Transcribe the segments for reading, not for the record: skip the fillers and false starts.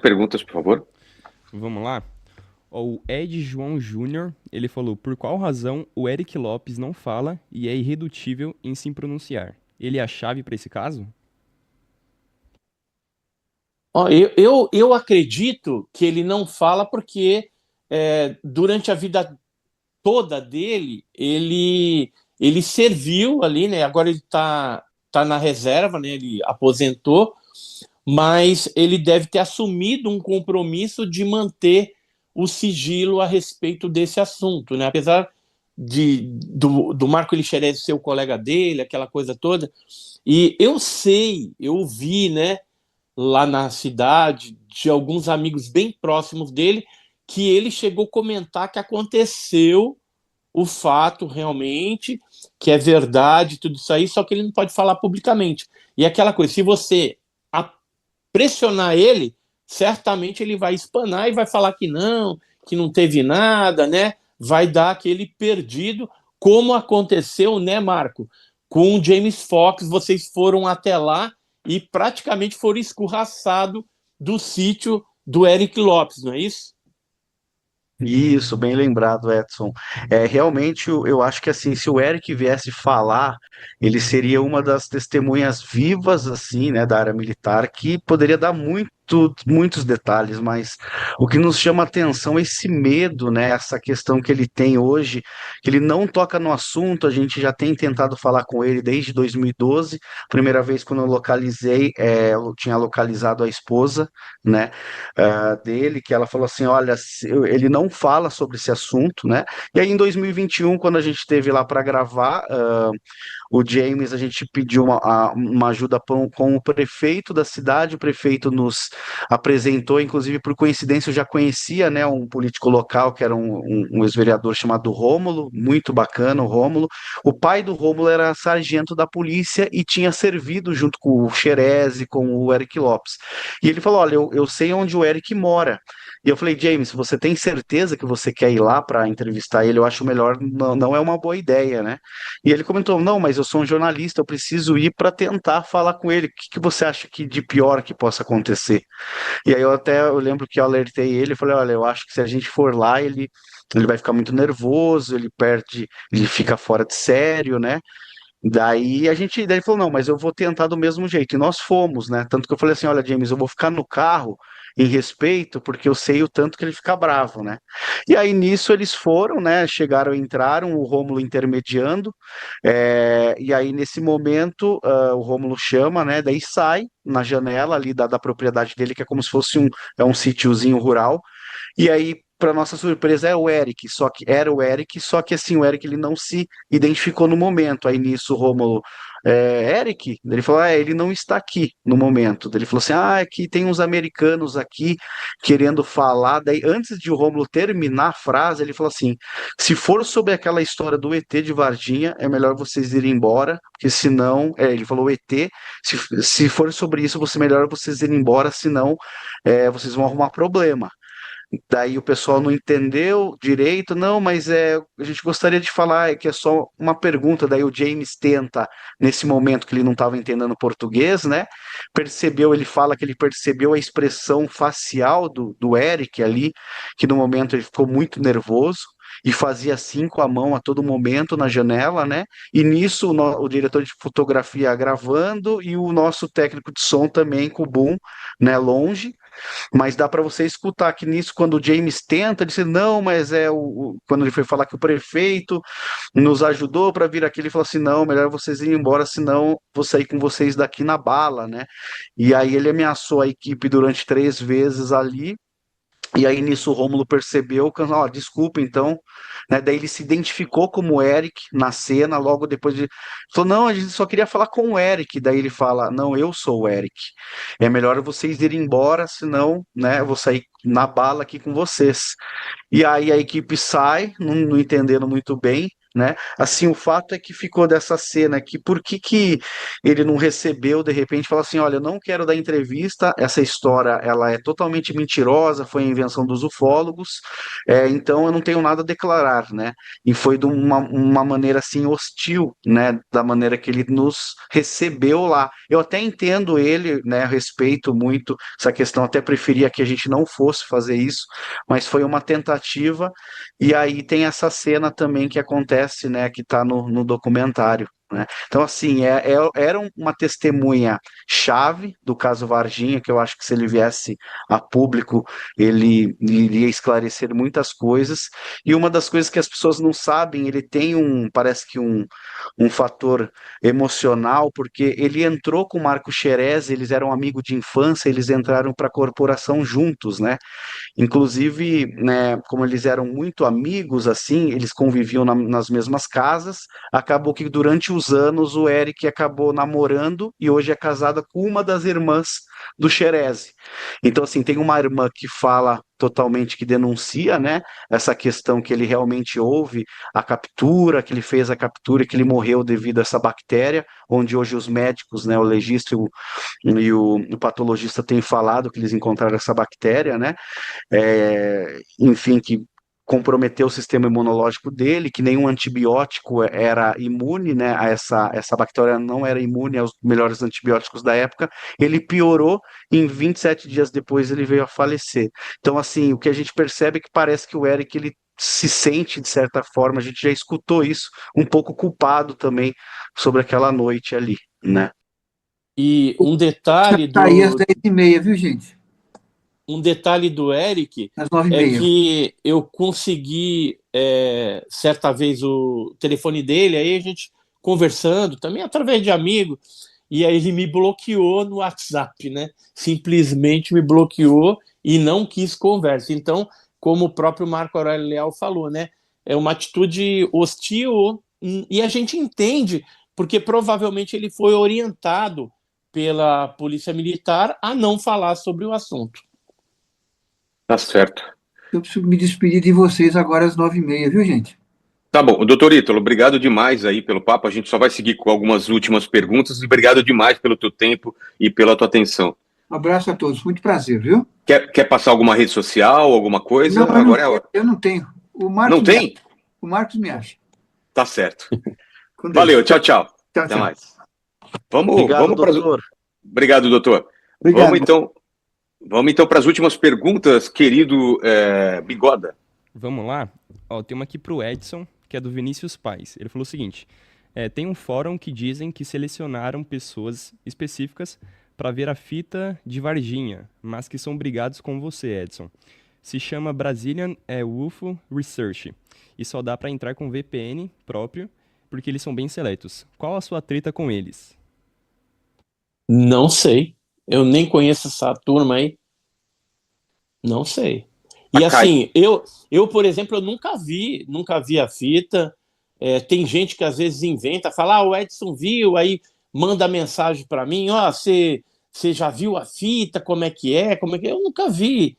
Perguntas, por favor. Vamos lá? Ó, o Ed João Júnior, ele falou: por qual razão o Eric Lopes não fala e é irredutível em se pronunciar? Ele é a chave para esse caso? Ó, eu acredito que ele não fala porque durante a vida toda dele, ele serviu ali, né? Agora ele tá na reserva, né? Ele aposentou, mas ele deve ter assumido um compromisso de manter o sigilo a respeito desse assunto, né? Apesar do Marco Elixerez ser o colega dele, aquela coisa toda. E eu vi, né, lá na cidade, de alguns amigos bem próximos dele, que ele chegou a comentar que aconteceu o fato realmente, que é verdade, tudo isso aí, só que ele não pode falar publicamente. E aquela coisa, se você pressionar ele, certamente ele vai espanar e vai falar que não teve nada, né? Vai dar aquele perdido, como aconteceu, né, Marco? Com o James Fox, vocês foram até lá e praticamente foram escorraçados do sítio do Eric Lopes, não é isso? Isso, bem lembrado, Edson. Realmente, eu acho que assim, se o Eric viesse falar, ele seria uma das testemunhas vivas, assim, né, da área militar, que poderia dar muitos detalhes, mas o que nos chama a atenção é esse medo, né, essa questão que ele tem hoje, que ele não toca no assunto. A gente já tem tentado falar com ele desde 2012, primeira vez quando eu localizei, eu tinha localizado a esposa, né, dele, que ela falou assim, olha, ele não fala sobre esse assunto, né? E aí em 2021, quando a gente esteve lá para gravar, o James, a gente pediu uma ajuda com o prefeito da cidade. O prefeito nos apresentou, inclusive por coincidência eu já conhecia, né, um político local que era um ex-vereador chamado Rômulo, muito bacana o Rômulo. O pai do Rômulo era sargento da polícia e tinha servido junto com o Xerez e com o Eric Lopes. E ele falou, olha, eu sei onde o Eric mora. E eu falei, James, você tem certeza que você quer ir lá para entrevistar ele? Eu acho melhor, não é uma boa ideia, né? E ele comentou, não, mas eu sou um jornalista, eu preciso ir para tentar falar com ele. O que que você acha que de pior que possa acontecer? E aí eu lembro que eu alertei ele, falei, olha, eu acho que se a gente for lá, ele vai ficar muito nervoso, ele perde, ele fica fora de sério, né? Daí ele falou, não, mas eu vou tentar do mesmo jeito. E nós fomos, né? Tanto que eu falei assim, olha, James, eu vou ficar no carro em respeito, porque eu sei o tanto que ele fica bravo, né? E aí nisso eles foram, né? Chegaram, entraram, o Rômulo intermediando, e aí nesse momento o Rômulo chama, né? Daí sai na janela ali da propriedade dele, que é como se fosse um sítiozinho rural. E aí, para nossa surpresa, é o Eric, só que era o Eric, só que assim, o Eric ele não se identificou no momento. Aí nisso, o Rômulo, Eric, ele falou, ele não está aqui no momento. Ele falou assim, é que tem uns americanos aqui querendo falar. Daí, antes de o Rômulo terminar a frase, ele falou assim, se for sobre aquela história do ET de Varginha, é melhor vocês irem embora, porque senão, ele falou ET, se for sobre isso, melhor vocês irem embora, senão vocês vão arrumar problema. Daí o pessoal não entendeu direito, não, mas a gente gostaria de falar que é só uma pergunta. Daí o James tenta, nesse momento que ele não estava entendendo português, né? Ele fala que ele percebeu a expressão facial do Eric ali, que no momento ele ficou muito nervoso e fazia assim com a mão a todo momento na janela, né? E nisso o diretor de fotografia gravando e o nosso técnico de som também com o boom, né, longe. Mas dá para você escutar que nisso, quando o James tenta, ele disse, não, mas quando ele foi falar que o prefeito nos ajudou para vir aqui, ele falou assim, não, melhor vocês irem embora, senão vou sair com vocês daqui na bala, né? E aí ele ameaçou a equipe durante 3 vezes ali, e aí nisso o Rômulo percebeu, que, ó, desculpa então, né? Daí ele se identificou como Eric na cena, logo depois de. Falou, não, a gente só queria falar com o Eric. Daí ele fala, não, eu sou o Eric. É melhor vocês irem embora, senão, né, eu vou sair na bala aqui com vocês. E aí a equipe sai, não entendendo muito bem. né? Assim, o fato é que ficou dessa cena aqui, por que que ele não recebeu, de repente, falou assim, olha, eu não quero dar entrevista, essa história, ela é totalmente mentirosa, foi a invenção dos ufólogos, então eu não tenho nada a declarar, né? E foi de uma maneira, assim, hostil, né? Da maneira que ele nos recebeu lá. Eu até entendo ele, né? Respeito muito essa questão, até preferia que a gente não fosse fazer isso, mas foi uma tentativa, e aí tem essa cena também que acontece, né, que está no documentário, né? Então, assim, era uma testemunha chave do caso Varginha, que eu acho que se ele viesse a público, ele iria esclarecer muitas coisas, e uma das coisas que as pessoas não sabem, ele tem parece que um fator emocional, porque ele entrou com o Marco Xerez, eles eram amigos de infância, eles entraram para a corporação juntos, né? Inclusive, né, como eles eram muito amigos, assim, eles conviviam nas mesmas casas. Acabou que durante os anos o Eric acabou namorando e hoje é casada com uma das irmãs do Xerez. Então, assim, tem uma irmã que fala totalmente, que denuncia, né, essa questão que ele realmente houve a captura, que ele fez a captura, que ele morreu devido a essa bactéria, onde hoje os médicos, né, o legista e o patologista têm falado que eles encontraram essa bactéria, né? Enfim, que comprometeu o sistema imunológico dele, que nenhum antibiótico era imune, né, a essa bactéria não era imune aos melhores antibióticos da época, ele piorou, e em 27 dias depois ele veio a falecer. Então, assim, o que a gente percebe é que parece que o Eric, ele se sente, de certa forma, a gente já escutou isso, um pouco culpado também sobre aquela noite ali, né? E um detalhe Tá aí às do, 10h30, viu, gente? um detalhe do Eric Às 9h30. é que eu consegui, certa vez, o telefone dele, aí a gente conversando, também através de amigo, e aí ele me bloqueou no WhatsApp, né? Simplesmente me bloqueou e não quis conversa. Então, como o próprio Marco Aurélio Leal falou, né? É uma atitude hostil, e a gente entende, porque provavelmente ele foi orientado pela Polícia Militar a não falar sobre o assunto. Tá certo. Eu preciso me despedir de vocês agora às 9h30, viu, gente? Tá bom. Doutor Ítalo, obrigado demais aí pelo papo. A gente só vai seguir com algumas últimas perguntas. Obrigado demais pelo teu tempo e pela tua atenção. Um abraço a todos, muito prazer, viu? Quer passar alguma rede social, alguma coisa? Não, Agora é a hora. eu não tenho. O Marcos Não tem? O Marcos me acha. Tá certo. Com Deus. Valeu, tchau, tchau. Tchau, Até tchau. mais. Vamos Obrigado, para doutor. Obrigado, doutor. Obrigado. Vamos então para as últimas perguntas, querido Bigoda. Vamos lá? Ó, tem uma aqui pro Edson, que é do Vinícius Paes. Ele falou o seguinte: tem um fórum que dizem que selecionaram pessoas específicas para ver a fita de Varginha, mas que são brigados com você, Edson. Se chama Brazilian UFO Research e só dá para entrar com VPN próprio, porque eles são bem seletos. Qual a sua treta com eles? Não sei. Eu nem conheço essa turma aí. Não sei. E assim, eu, por exemplo, eu nunca vi a fita. Tem gente que às vezes inventa, fala, o Edson viu, aí manda mensagem para mim, você já viu a fita, como é que é? Eu nunca vi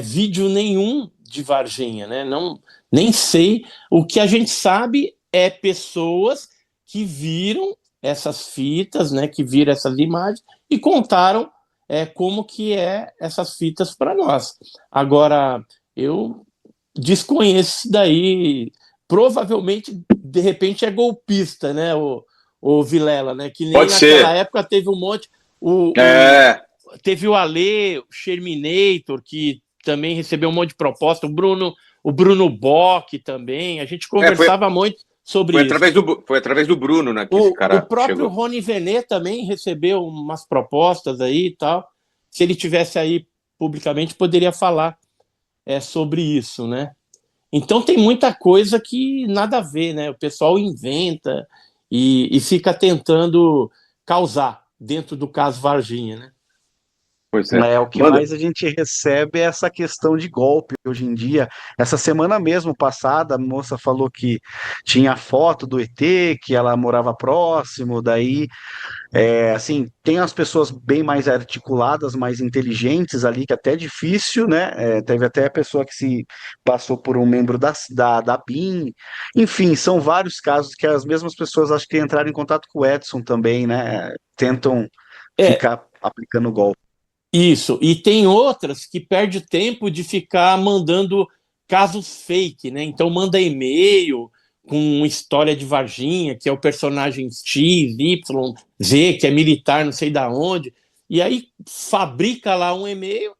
vídeo nenhum de Varginha, né? Não, nem sei. O que a gente sabe é pessoas que viram essas fitas, né? Que viram essas imagens e contaram como que essas fitas para nós. Agora, eu desconheço isso daí. Provavelmente, de repente, é golpista, né, o Vilela, né? Que nem Pode naquela ser. época teve um monte. Teve o Ale, o Sherminator, que também recebeu um monte de proposta, o Bruno Bock também. A gente conversava muito sobre isso. Foi através do Bruno, né, que esse cara O próprio chegou. Rony Venet também recebeu umas propostas aí e tal. Se ele tivesse aí publicamente, poderia falar sobre isso, né? Então tem muita coisa que nada a ver, né? O pessoal inventa e fica tentando causar dentro do caso Varginha, né? Pois é. É, o que Manda. mais a gente recebe é essa questão de golpe hoje em dia. Essa semana mesmo passada, a moça falou que tinha foto do ET, que ela morava próximo, daí, assim, tem as pessoas bem mais articuladas, mais inteligentes ali, que até é difícil, né? Teve até a pessoa que se passou por um membro da BIM. Enfim, são vários casos que as mesmas pessoas acho que entraram em contato com o Edson também, né? Tentam É, ficar aplicando golpe. isso. E tem outras que perde tempo de ficar mandando casos fake, né? Então manda e-mail com história de Varginha, que é o personagem X, Y, Z, que é militar, não sei da onde, e aí fabrica lá um e-mail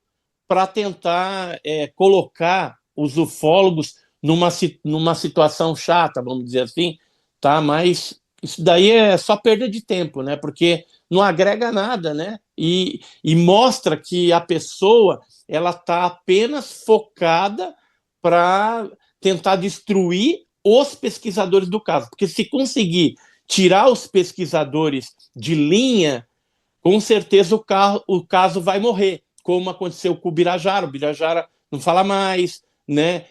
para tentar colocar os ufólogos numa situação chata, vamos dizer assim, tá? Mas isso daí é só perda de tempo, né? Porque não agrega nada, né? E mostra que a pessoa ela está apenas focada para tentar destruir os pesquisadores do caso. Porque se conseguir tirar os pesquisadores de linha, com certeza o caso vai morrer, como aconteceu com o Birajara. O Birajara não fala mais, né?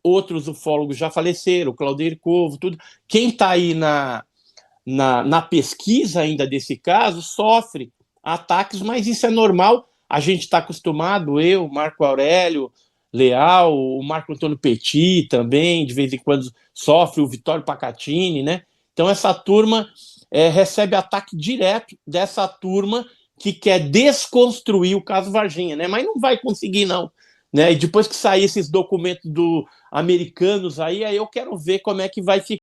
Outros ufólogos já faleceram, o Claudir Covo, tudo. Quem está aí na pesquisa ainda desse caso sofre ataques, mas isso é normal. A gente está acostumado, eu, Marco Aurélio Leal, o Marco Antônio Petit também, de vez em quando sofre, o Vitório Pacatini, né? Então essa turma recebe ataque direto dessa turma que quer desconstruir o caso Varginha, né? Mas não vai conseguir, não. Né? E depois que sair esses documentos americanos aí eu quero ver como é que vai ficar.